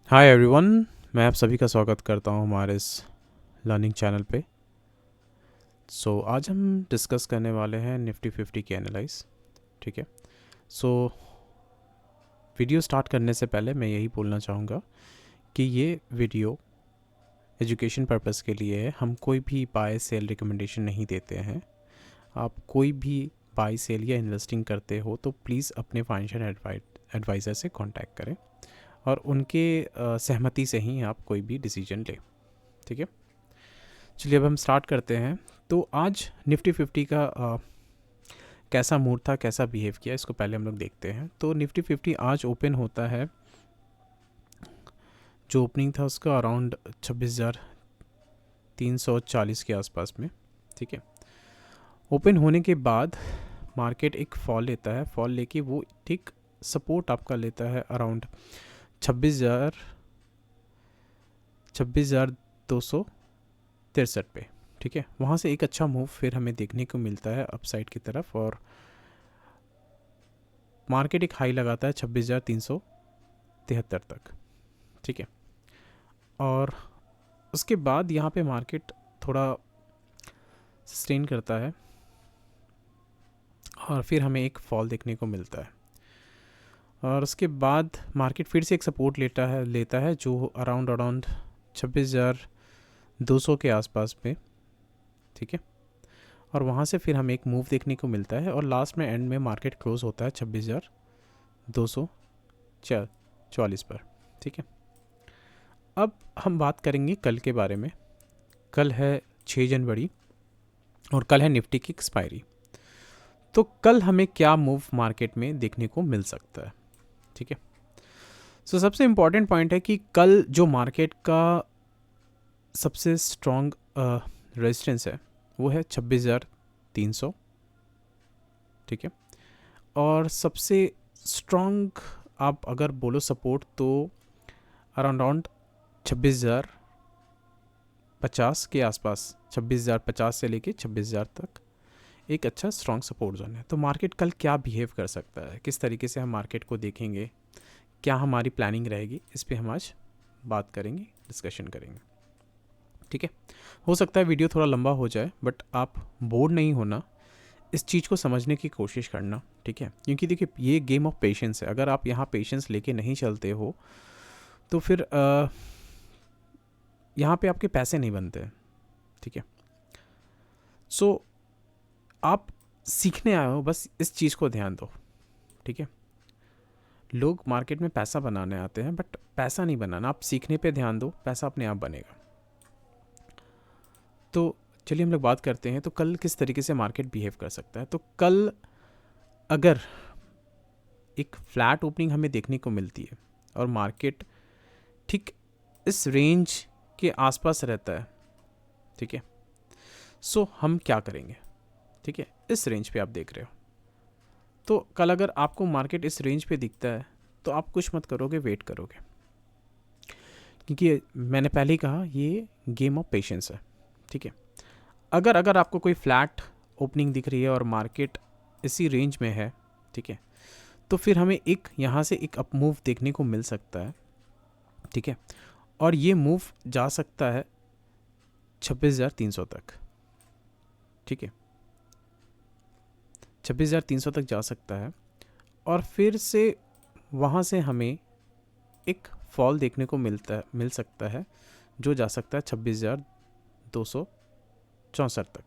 Hi everyone. मैं आप सभी का स्वागत करता हूं हमारे इस लर्निंग चैनल पे। आज हम डिस्कस करने वाले हैं निफ्टी 50 की एनालाइज। ठीक है। सो वीडियो स्टार्ट करने से पहले मैं यही बोलना चाहूँगा कि ये वीडियो एजुकेशन पर्पस के लिए है। हम कोई भी बाय सेल रिकमेंडेशन नहीं देते हैं। आप कोई भी बाय सेल या इन्वेस्टिंग करते हो तो प्लीज़ अपने फाइनेंशियल एडवाइज़र से कांटेक्ट करें और उनके सहमति से ही आप कोई भी डिसीजन लें। ठीक है। चलिए अब हम स्टार्ट करते हैं। तो आज निफ्टी 50 का कैसा मूड था, कैसा बिहेव किया, इसको पहले हम लोग देखते हैं। तो निफ्टी 50 आज ओपन होता है, जो ओपनिंग था उसका अराउंड 26,340 के आसपास में। ठीक है। ओपन होने के बाद मार्केट एक फॉल लेता है। फॉल लेके वो ठीक सपोर्ट आपका लेता है अराउंड 26,263 पे। ठीक है। वहाँ से एक अच्छा मूव फिर हमें देखने को मिलता है अपसाइड की तरफ और मार्केट एक हाई लगाता है 26,373 तक। ठीक है। और उसके बाद यहाँ पे मार्केट थोड़ा सस्टेन करता है और फिर हमें एक फॉल देखने को मिलता है और उसके बाद मार्केट फिर से एक सपोर्ट लेता है जो अराउंड 26,200 के आसपास में। ठीक है। और वहाँ से फिर हमें एक मूव देखने को मिलता है और लास्ट में एंड में मार्केट क्लोज होता है 26,244 पर। ठीक है। अब हम बात करेंगे कल के बारे में। कल है 6 जनवरी और कल है निफ्टी की एक्सपायरी। तो कल हमें क्या मूव मार्केट में देखने को मिल सकता है। ठीक है। सबसे इम्पॉर्टेंट पॉइंट है कि कल जो मार्केट का सबसे स्ट्रॉन्ग रेजिस्टेंस है वो है 26,300। ठीक है। और सबसे स्ट्रॉन्ग आप अगर बोलो सपोर्ट तो अराउंड 26,050 के आसपास, 26,050 से लेके 26,000 तक एक अच्छा स्ट्रॉन्ग सपोर्ट जोन है। तो मार्केट कल क्या बिहेव कर सकता है, किस तरीके से हम मार्केट को देखेंगे, क्या हमारी प्लानिंग रहेगी, इस पे हम आज बात करेंगे, डिस्कशन करेंगे। ठीक है। हो सकता है वीडियो थोड़ा लंबा हो जाए बट आप बोर नहीं होना, इस चीज़ को समझने की कोशिश करना। ठीक है। क्योंकि देखिए ये गेम ऑफ पेशेंस है। अगर आप यहाँ पेशेंस लेके नहीं चलते हो तो फिर यहाँ पे आपके पैसे नहीं बनते। ठीक है। सो आप सीखने आए हो, बस इस चीज़ को ध्यान दो। ठीक है। लोग मार्केट में पैसा बनाने आते हैं बट पैसा नहीं बनाना, आप सीखने पे ध्यान दो, पैसा अपने आप बनेगा। तो चलिए हम लोग बात करते हैं तो कल किस तरीके से मार्केट बिहेव कर सकता है। तो कल अगर एक फ्लैट ओपनिंग हमें देखने को मिलती है और मार्केट ठीक इस रेंज के आसपास रहता है। ठीक है। हम क्या करेंगे। ठीक है। इस रेंज पे आप देख रहे हो तो कल अगर आपको मार्केट इस रेंज पे दिखता है तो आप कुछ मत करोगे, वेट करोगे। क्योंकि मैंने पहले ही कहा ये गेम ऑफ पेशेंस है। ठीक है। अगर आपको कोई फ्लैट ओपनिंग दिख रही है और मार्केट इसी रेंज में है, ठीक है, तो फिर हमें एक यहाँ से एक अप मूव देखने को मिल सकता है। ठीक है। और ये मूव जा सकता है 26,300 तक। ठीक है। 26,300 तक जा सकता है और फिर से वहाँ से हमें एक फॉल देखने को मिल सकता है जो जा सकता है 26,264 तक।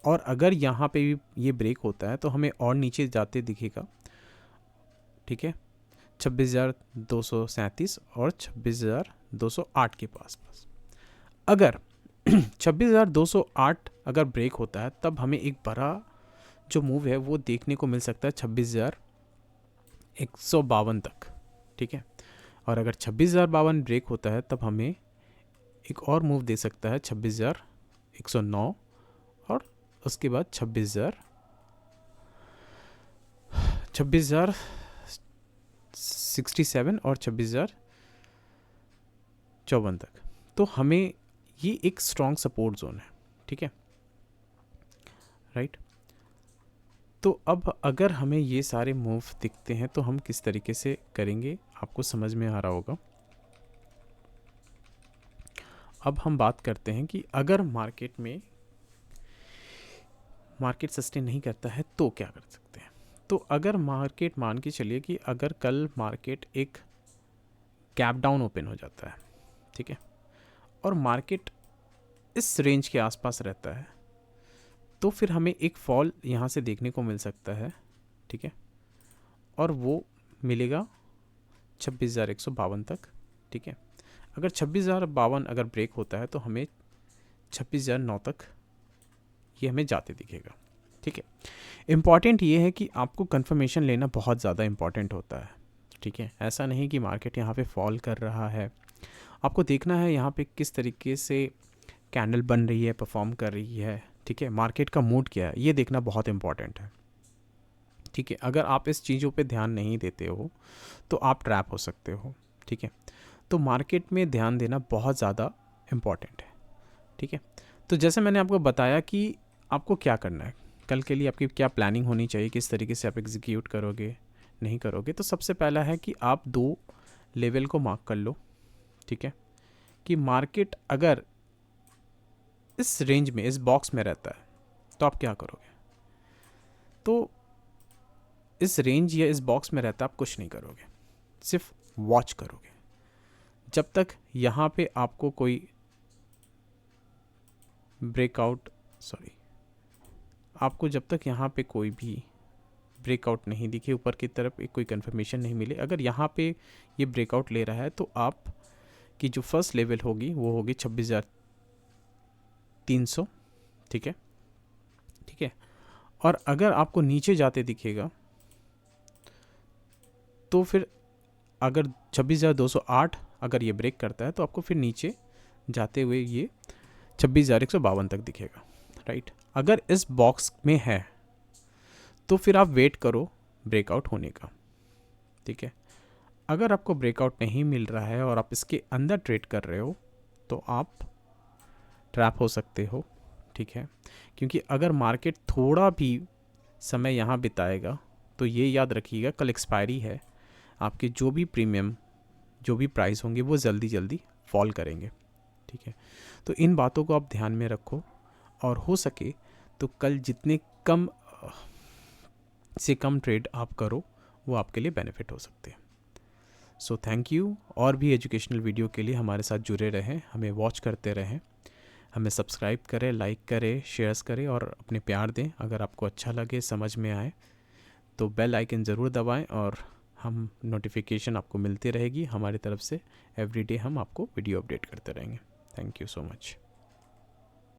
और अगर यहाँ पे भी ये ब्रेक होता है तो हमें और नीचे जाते दिखेगा। ठीक है। 26,237 और 26,208 के पास। अगर 26,208 अगर ब्रेक होता है तब हमें एक बड़ा जो मूव है वो देखने को मिल सकता है 26,152 तक। ठीक है। और अगर 26,052 ब्रेक होता है तब हमें एक और मूव दे सकता है 26,109 और उसके बाद 26,067 और 26,054 तक। तो हमें ये एक स्ट्रॉन्ग सपोर्ट जोन है। ठीक है। राइट। तो अब अगर हमें ये सारे मूव दिखते हैं तो हम किस तरीके से करेंगे आपको समझ में आ रहा होगा। अब हम बात करते हैं कि अगर मार्केट सस्टेन नहीं करता है तो क्या कर सकते हैं। तो अगर मार्केट, मान के चलिए कि अगर कल मार्केट एक गैप डाउन ओपन हो जाता है, ठीक है, और मार्केट इस रेंज के आसपास रहता है, तो फिर हमें एक फॉल यहाँ से देखने को मिल सकता है, ठीक है, और वो मिलेगा 26,152 तक, ठीक है। अगर 26,052 अगर ब्रेक होता है तो हमें 26,009 तक ये हमें जाते दिखेगा, ठीक है। इम्पॉर्टेंट ये है कि आपको कंफर्मेशन लेना बहुत ज़्यादा इम्पॉर्टेंट होता है, ठीक है। ऐसा नहीं कि मार्केट यहाँ पे फॉल कर रहा है, आपको देखना है यहाँ पे किस तरीके से कैंडल बन रही है, परफॉर्म कर रही है, ठीक है। मार्केट का मूड क्या है ये देखना बहुत इम्पॉर्टेंट है, ठीक है। अगर आप इस चीज़ों पे ध्यान नहीं देते हो तो आप ट्रैप हो सकते हो, ठीक है। तो मार्केट में ध्यान देना बहुत ज़्यादा इम्पॉर्टेंट है, ठीक है। तो जैसे मैंने आपको बताया कि आपको क्या करना है, कल के लिए आपकी क्या प्लानिंग होनी चाहिए, किस तरीके से आप एग्जीक्यूट करोगे, नहीं करोगे। तो सबसे पहला है कि आप 2 लेवल को मार्क कर लो, ठीक है, कि मार्केट अगर इस रेंज में, इस बॉक्स में रहता है तो आप क्या करोगे। तो इस रेंज या इस बॉक्स में रहता है, आप कुछ नहीं करोगे, सिर्फ वॉच करोगे जब तक यहाँ पे आपको कोई ब्रेकआउट, आपको जब तक यहाँ पे कोई भी ब्रेकआउट नहीं दिखे, ऊपर की तरफ एक कोई कंफर्मेशन नहीं मिले। अगर यहाँ पे ये ब्रेकआउट ले रहा है तो आप की जो फर्स्ट लेवल होगी वो होगी 26,300, ठीक है, ठीक है। और अगर आपको नीचे जाते दिखेगा तो फिर अगर 26,208 अगर ये ब्रेक करता है तो आपको फिर नीचे जाते हुए ये 26,152 तक दिखेगा, राइट। अगर इस बॉक्स में है तो फिर आप वेट करो ब्रेकआउट होने का, ठीक है। अगर आपको ब्रेकआउट नहीं मिल रहा है और आप इसके अंदर ट्रेड कर रहे हो तो आप ट्रैप हो सकते हो, ठीक है। क्योंकि अगर मार्केट थोड़ा भी समय यहाँ बिताएगा तो ये याद रखिएगा कल एक्सपायरी है, आपके जो भी प्रीमियम, जो भी प्राइस होंगे वो जल्दी जल्दी फॉल करेंगे, ठीक है। तो इन बातों को आप ध्यान में रखो और हो सके तो कल जितने कम से कम ट्रेड आप करो वो आपके लिए बेनिफिट हो सकते हैं। So thank you. और भी एजुकेशनल वीडियो के लिए हमारे साथ जुड़े रहें, हमें वॉच करते रहें, हमें सब्सक्राइब करें, लाइक करें, शेयर्स करें और अपने प्यार दें। अगर आपको अच्छा लगे, समझ में आए तो बेल आइकन ज़रूर दबाएं और हम नोटिफिकेशन आपको मिलती रहेगी हमारी तरफ से। एवरीडे हम आपको वीडियो अपडेट करते रहेंगे। Thank you so much.